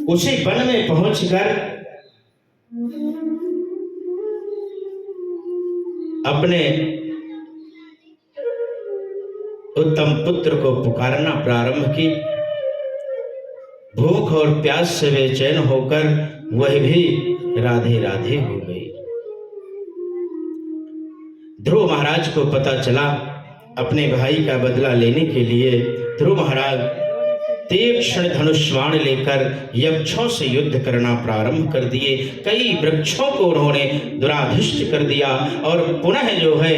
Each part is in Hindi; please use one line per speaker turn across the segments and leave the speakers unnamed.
उसी वन में पहुंचकर अपने उत्तम पुत्र को पुकारना प्रारंभ की। भूख और प्यास से बेचैन होकर वह भी राधे राधे हो गई। ध्रुव महाराज को पता चला, अपने भाई का बदला लेने के लिए ध्रुव महाराज तीक्ष्ण धनुष बाण लेकर यक्षों से युद्ध करना प्रारंभ कर दिए। कई वृक्षों को उन्होंने दुराधिष्ट कर दिया और पुनः जो है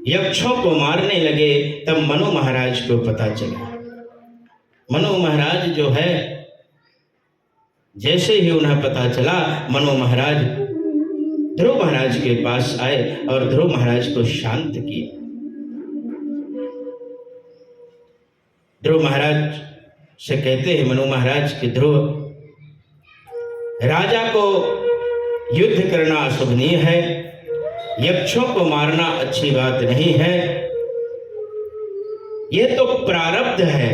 यक्षों को मारने लगे। तब मनु महाराज को पता चला। मनु महाराज जो है, जैसे ही उन्हें पता चला, मनु महाराज ध्रुव महाराज के पास आए और ध्रुव महाराज को शांत किया। ध्रुव महाराज से कहते हैं मनु महाराज कि ध्रुव, राजा को युद्ध करना अशोभनीय है, यक्षों को मारना अच्छी बात नहीं है। यह तो प्रारब्ध है।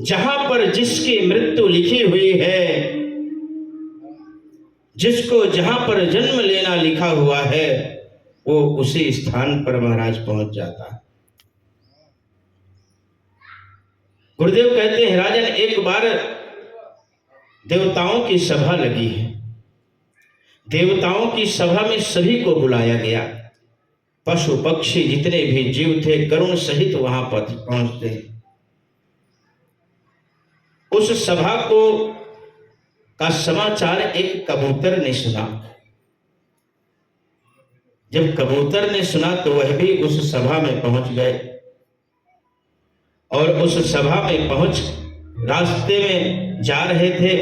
जहां पर जिसकी मृत्यु लिखी हुई है, जिसको जहां पर जन्म लेना लिखा हुआ है, वो उसी स्थान पर महाराज पहुंच जाता है। गुरुदेव कहते हैं, राजन, एक बार देवताओं की सभा लगी है। देवताओं की सभा में सभी को बुलाया गया। पशु पक्षी जितने भी जीव थे गरुण सहित वहां पर पहुंचते। उस सभा को का समाचार एक कबूतर ने सुना। जब कबूतर ने सुना तो वह भी उस सभा में पहुंच गए और उस सभा में पहुंच रास्ते में जा रहे थे।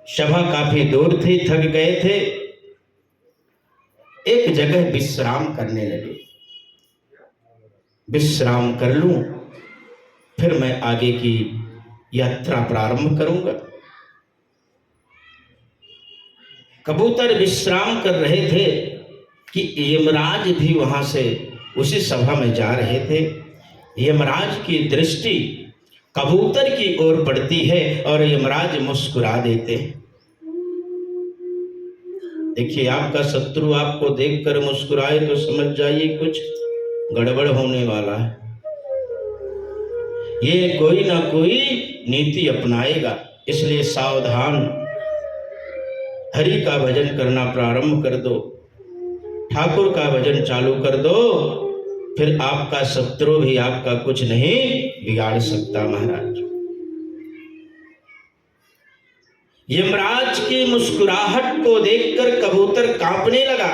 सभा काफी दूर थी, थक गए थे। एक जगह विश्राम करने लगे। विश्राम कर लूं, फिर मैं आगे की यात्रा प्रारंभ करूंगा। कबूतर विश्राम कर रहे थे कि यमराज भी वहां से उसी सभा में जा रहे थे। यमराज की दृष्टि कबूतर की ओर पड़ती है और यमराज मुस्कुरा देते हैं। देखिए, आपका शत्रु आपको देखकर मुस्कुराए तो समझ जाइए कुछ गड़बड़ होने वाला है। ये कोई ना कोई नीति अपनाएगा, इसलिए सावधान। हरि का भजन करना प्रारंभ कर दो, ठाकुर का भजन चालू कर दो, फिर आपका शत्रु भी आपका कुछ नहीं बिगाड़ सकता। महाराज, यमराज की मुस्कुराहट को देखकर कबूतर कांपने लगा।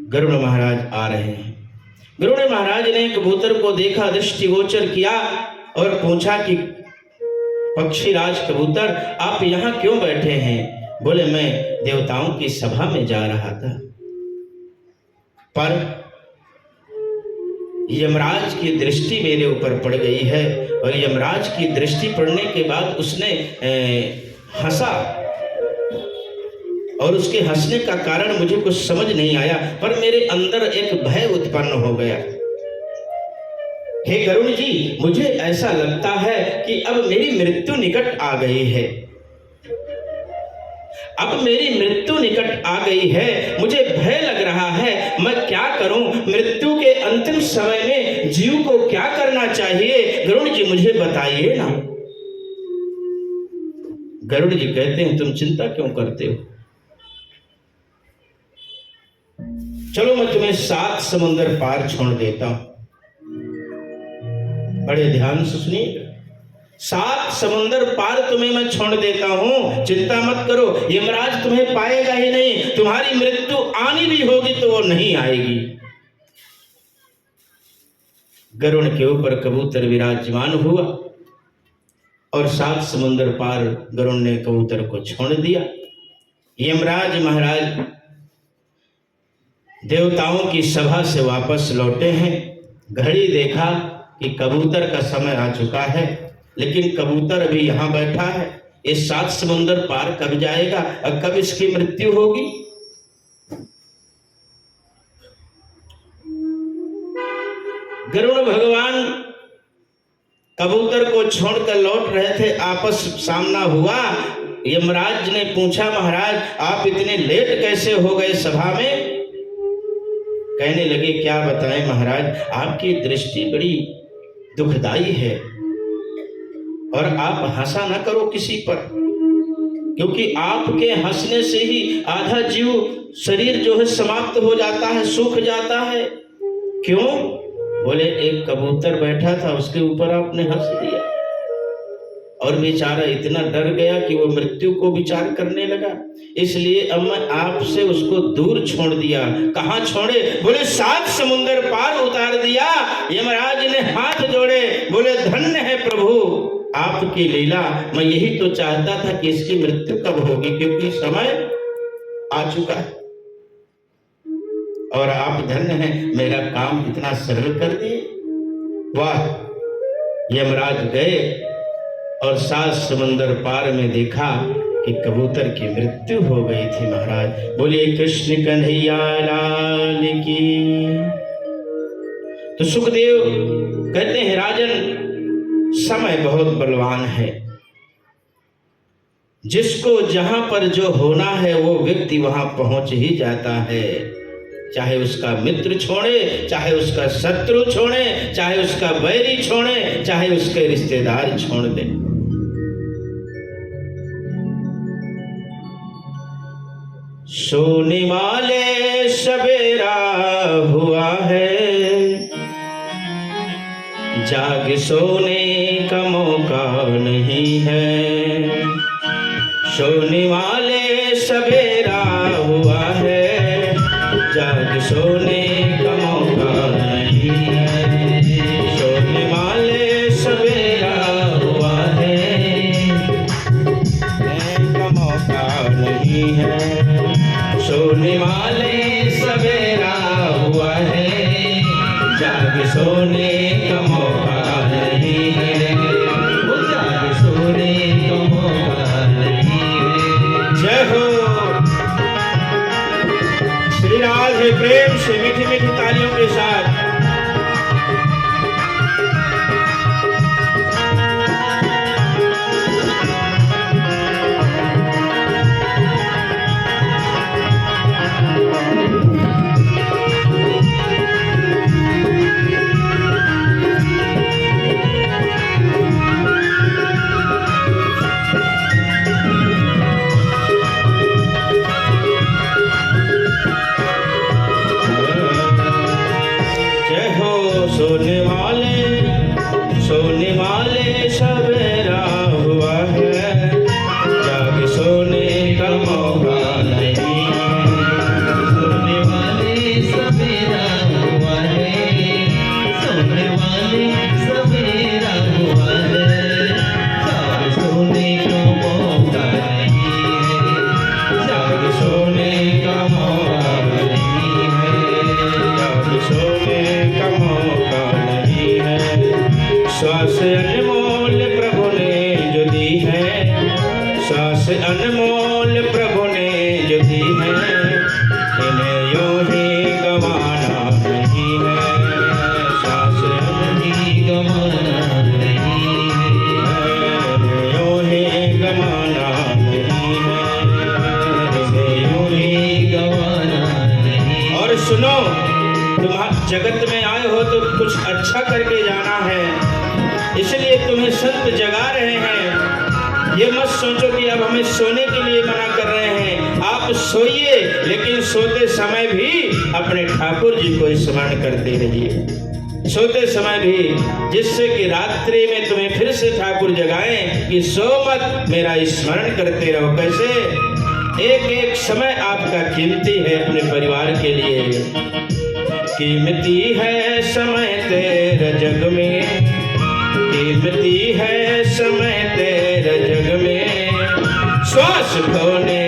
गरुड़ महाराज आ रहे हैं। गरुड़ महाराज ने कबूतर को देखा, दृष्टिगोचर किया और पूछा कि पक्षीराज कबूतर, आप यहां क्यों बैठे हैं? बोले, मैं देवताओं की सभा में जा रहा था, पर यमराज की दृष्टि मेरे ऊपर पड़ गई है। और यमराज की दृष्टि पड़ने के बाद उसने हंसा और उसके हंसने का कारण मुझे कुछ समझ नहीं आया, पर मेरे अंदर एक भय उत्पन्न हो गया। हे गरुड़ जी, मुझे ऐसा लगता है कि अब मेरी मृत्यु निकट आ गई है। अब मेरी मृत्यु निकट आ गई है, मुझे भय लग रहा है। मैं क्या करूं? मृत्यु के अंतिम समय में जीव को क्या करना चाहिए? गरुड़ जी, मुझे बताइए ना। गरुड़ जी कहते हैं, तुम चिंता क्यों करते हो? चलो, मैं तुम्हें 7 समुंदर पार छोड़ देता हूं। बड़े ध्यान से सुनिए। 7 समुंदर पार तुम्हें मैं छोड़ देता हूं, चिंता मत करो। यमराज तुम्हें पाएगा ही नहीं। तुम्हारी मृत्यु आनी भी होगी तो वो नहीं आएगी। गरुड़ के ऊपर कबूतर विराजमान हुआ और 7 समुंदर पार गरुड़ ने कबूतर को छोड़ दिया। यमराज महाराज देवताओं की सभा से वापस लौटे हैं। घड़ी देखा कि कबूतर का समय आ चुका है, लेकिन कबूतर अभी यहां बैठा है। ये 7 समुंदर पार कब जाएगा और कब इसकी मृत्यु होगी? गरुड़ भगवान कबूतर को छोड़कर लौट रहे थे, आपस सामना हुआ। यमराज ने पूछा, महाराज आप इतने लेट कैसे हो गए सभा में? कहने लगे, क्या बताएं महाराज, आपकी दृष्टि बड़ी दुखदाई है और आप हंसा ना करो किसी पर, क्योंकि आपके हंसने से ही आधा जीव शरीर जो है समाप्त हो जाता है, सूख जाता है। क्यों? बोले एक कबूतर बैठा था, उसके ऊपर आपने हंस दिया और बेचारा इतना डर गया कि वो मृत्यु को विचार करने लगा, इसलिए अब मैं आपसे उसको दूर छोड़ दिया। कहाँ छोड़े? बोले 7 समुंदर पार उतार दिया। यमराज ने हाथ जोड़े, बोले धन्य है प्रभु आपकी लीला, मैं यही तो चाहता था कि इसकी मृत्यु कब होगी, क्योंकि समय आ चुका है और आप धन्य हैं, मेरा काम इतना सरल कर दिए। वाह! यमराज गए और 7 समंदर पार में देखा कि कबूतर की मृत्यु हो गई थी। महाराज बोलिए कृष्ण कन्हैया लाल की। तो सुखदेव कहते हैं, राजन समय बहुत बलवान है, जिसको जहां पर जो होना है वो व्यक्ति वहां पहुंच ही जाता है, चाहे उसका मित्र छोड़े, चाहे उसका शत्रु छोड़े, चाहे उसका बैरी छोड़े, चाहे उसके रिश्तेदार छोड़ दे। सोने वाले सवेरा हुआ है, जाग सोने का मौका नहीं है। सोने वाले सवेरा हुआ है, जाग सोने का मौका नहीं है। सोने वाले सवेरा हुआ है, का मौका नहीं है। सोने वाले सवेरा हुआ है, जाग सोने का मौका नहीं है। जाग सोने का मौका नहीं है। जय हो श्री राधे। प्रेम से मीठी मीठी तालियों के साथ सोने वाले सवेरा हुआ है, जाग सोने का मौका नहीं है। सोने वाले सवेरा हुआ है, सोने वाले सवेरा हुआ है, जाग सोने का मौका नहीं है। जाग सोने का मौका नहीं है। जाग सोने का मौका नहीं है। श्वास अनमोल प्रभु ने जो दी है, श्वास अनमोल प्रभु ने जो दी है, इन्हें यूं ही गंवाना नहीं है। श्वास ही गंवाना नहीं है, यूं ही गंवाना नहीं है, इन्हें यूं ही गंवाना नहीं। और सुनो, तुम जगत में आए हो तो कुछ अच्छा करके जाना है, इसलिए तुम्हें संत जगा रहे हैं। ये मत सोचो कि अब हमें सोने के लिए मना कर रहे हैं। आप सोइए, लेकिन सोते समय भी अपने ठाकुर जी को स्मरण करते रहिए। सोते समय भी, जिससे कि रात्रि में तुम्हें फिर से ठाकुर जगाएं कि सो मत, मेरा स्मरण करते रहो। कैसे? एक एक समय आपका कीमती है अपने परिवार के लिए। कीमती है समय तेरे जग में, कीमती है समय तेरे जग में। श्वास खोने